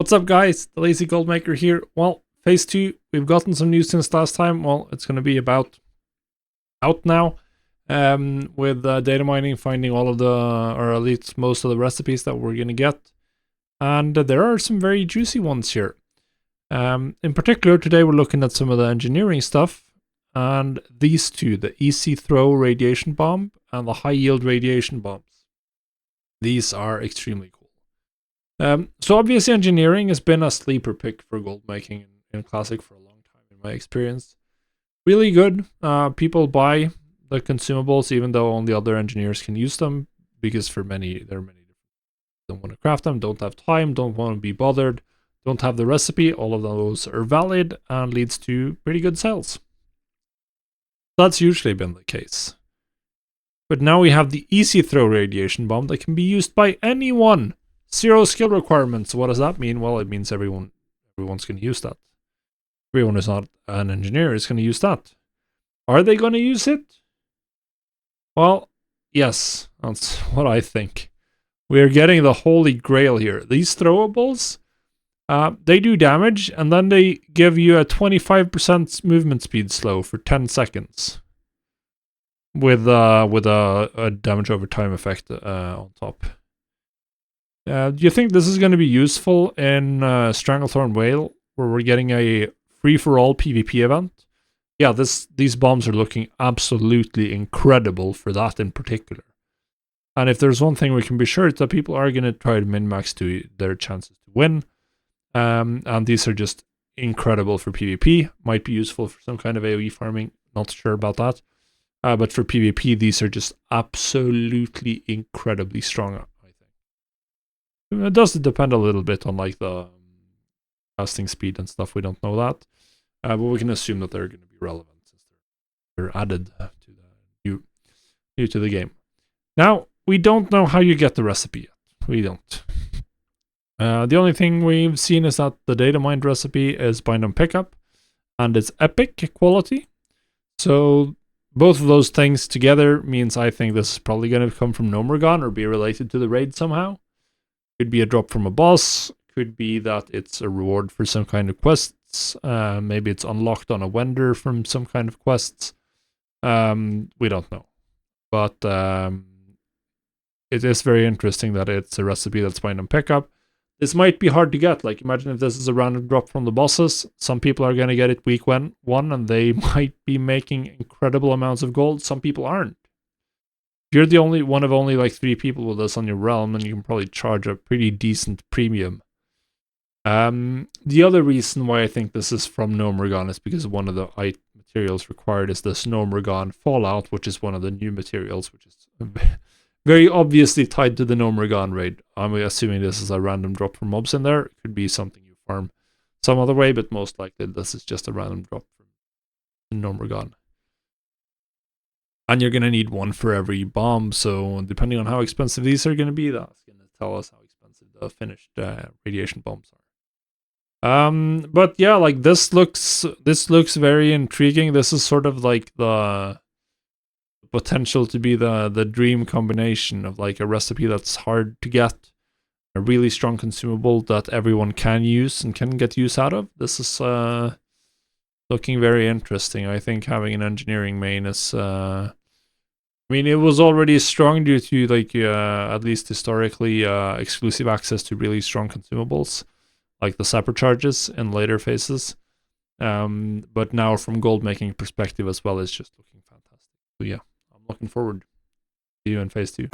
What's up, guys? The Lazy Gold Maker here. Well, phase 2, we've gotten some news since last time. Well, it's going to be about out now with data mining, finding all of the, or at least most of the recipes that we're going to get. And there are some very juicy ones here. In particular, today we're looking at some of the engineering stuff. And these two, the easy throw radiation bomb and the high yield radiation bombs. These are extremely cool. So obviously engineering has been a sleeper pick for gold making in Classic for a long time in my experience. Really good. People buy the consumables even though only other engineers can use them, because there are many different don't want to craft them, don't have time, don't want to be bothered, don't have the recipe. All of those are valid and leads to pretty good sales. That's usually been the case. But now we have the easy throw radiation bomb that can be used by anyone. 0 skill requirements. What does that mean? Well, it means everyone's going to use that. Everyone who's not an engineer is going to use that. Are they going to use it? Well, yes, that's what I think. We're getting the holy grail here. These throwables, they do damage, and then they give you a 25% movement speed slow for 10 seconds. With a damage over time effect on top. Do you think this is going to be useful in Stranglethorn Whale, where we're getting a free-for-all PvP event? Yeah, these bombs are looking absolutely incredible for that in particular. And if there's one thing we can be sure, it's that people are going to try to min-max to their chances to win. And these are just incredible for PvP. Might be useful for some kind of AoE farming. Not sure about that. But for PvP, these are just absolutely incredibly strong. It does depend a little bit on like the casting speed and stuff. We don't know that, but we can assume that they're going to be relevant since they're added to the new to the game. Now we don't know how you get the recipe yet. We don't. The only thing we've seen is that the data mined recipe is bind and pickup, and it's epic quality. So both of those things together means I think this is probably going to come from Nomergon or be related to the raid somehow. Could be a drop from a boss, could be that it's a reward for some kind of quests, maybe it's unlocked on a vendor from some kind of quests. We don't know. But it is very interesting that it's a recipe that's bind and pickup. This might be hard to get. Like, imagine if this is a random drop from the bosses. Some people are going to get it week 1 and they might be making incredible amounts of gold. Some people aren't. You're the only one of only like 3 people with this on your realm, and you can probably charge a pretty decent premium. The other reason why I think this is from Nomergon is because one of the materials required is this Nomergon Fallout, which is one of the new materials, which is very obviously tied to the Nomergon raid. I'm assuming this is a random drop from mobs in there. It could be something you farm some other way, but most likely this is just a random drop from Nomergon. And you're going to need one for every bomb, so depending on how expensive these are going to be, that's going to tell us how expensive the finished radiation bombs are. But yeah, like this looks very intriguing. This is sort of like the potential to be the dream combination of like a recipe that's hard to get, a really strong consumable that everyone can use and can get use out of. This is looking very interesting. I think having an engineering main is I mean, it was already strong due to like at least historically exclusive access to really strong consumables like the sapper charges in later phases, but now from gold making perspective as well, it's just looking fantastic. So yeah, I'm looking forward to you in phase 2.